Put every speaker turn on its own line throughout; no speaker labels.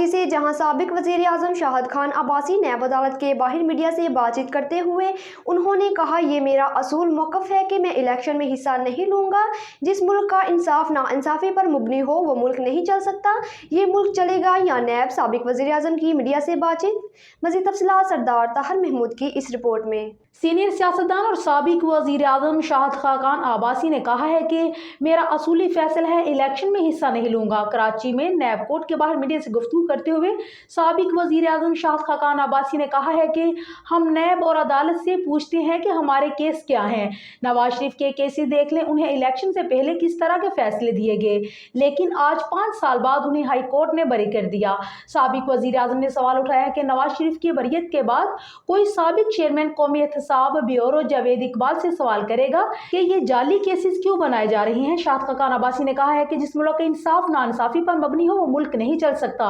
कराची से, जहां साबिक वज़ीर आज़म शाहिद खान अब्बासी नैब अदालत के बाहर मीडिया से बातचीत करते हुए उन्होंने कहा, ये मेरा असूल मौक़िफ़ है कि मैं इलेक्शन में हिस्सा नहीं लूँगा। जिस मुल्क का इंसाफ नाइंसाफ़ी पर मुबनी हो वो मुल्क नहीं चल सकता। ये मुल्क चलेगा या नैब? साबिक वज़ीर आज़म की मीडिया से बातचीत। मज़ीद तफ़सीलात सरदार ताहिर महमूद की इस रिपोर्ट में।
सीनियर सियासतदान और साबिक वज़ीर आज़म शाहिद खान अब्बासी ने कहा है कि मेरा असूली फैसला है, इलेक्शन में हिस्सा नहीं लूँगा। कराची में नैब कोर्ट के बाहर मीडिया से गुफ्तगू करते हुए साबिक वज़ीर आज़म शाहिद खान अब्बासी ने कहा है कि हम नैब और अदालत से पूछते हैं कि हमारे केस क्या हैं। नवाज शरीफ के केसेस देख लें, उन्हें इलेक्शन से पहले किस तरह के फैसले दिए गए, लेकिन आज 5 साल बाद उन्हें हाई कोर्ट ने बरी कर दिया। साबिक वज़ीर आज़म ने सवाल उठाया कि नवाज शरीफ की बरियत के बाद कोई साबिक चेयरमैन कौमी साहब ब्यूरो जावेद इकबाल से सवाल करेगा कि ये जाली केसेस क्यों बनाए जा रहे हैं। शाहिद खान अब्बासी ने कहा है कि जिस मुल्क का इंसाफ नाइंसाफी पर मबनी हो वो मुल्क नहीं चल सकता।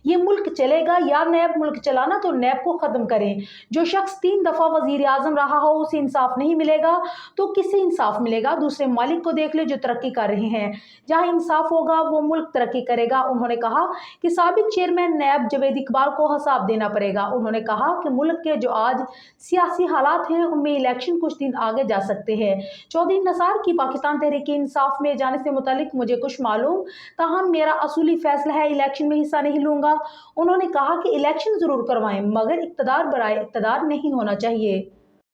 ये मुल्क चलेगा या नैब? मुल्क चलाना तो नैब को खत्म करें। जो शख्स 3 दफा वजीर आजम रहा हो उसे इंसाफ नहीं मिलेगा तो किससे इंसाफ मिलेगा? दूसरे मालिक को देख ले जो तरक्की कर रहे हैं। जहाँ इंसाफ होगा वो मुल्क तरक्की करेगा। उन्होंने कहा कि साबिक चेयरमैन नैब जावेद इकबाल को हिसाब देना पड़ेगा। उन्होंने कहा कि मुल्क के जो आज सियासी हालात हैं उनमें इलेक्शन कुछ दिन आगे जा सकते हैं। चौधरी नसार की पाकिस्तान तहरीक इंसाफ में जाने से मुतालिक मुझे कुछ मालूम, ताहम मेरा असूली फैसला है, इलेक्शन में हिस्सा नहीं लूंगा। उन्होंने कहा कि इलेक्शन जरूर करवाएं मगर इक़्तिदार बराए इक़्तिदार नहीं होना चाहिए।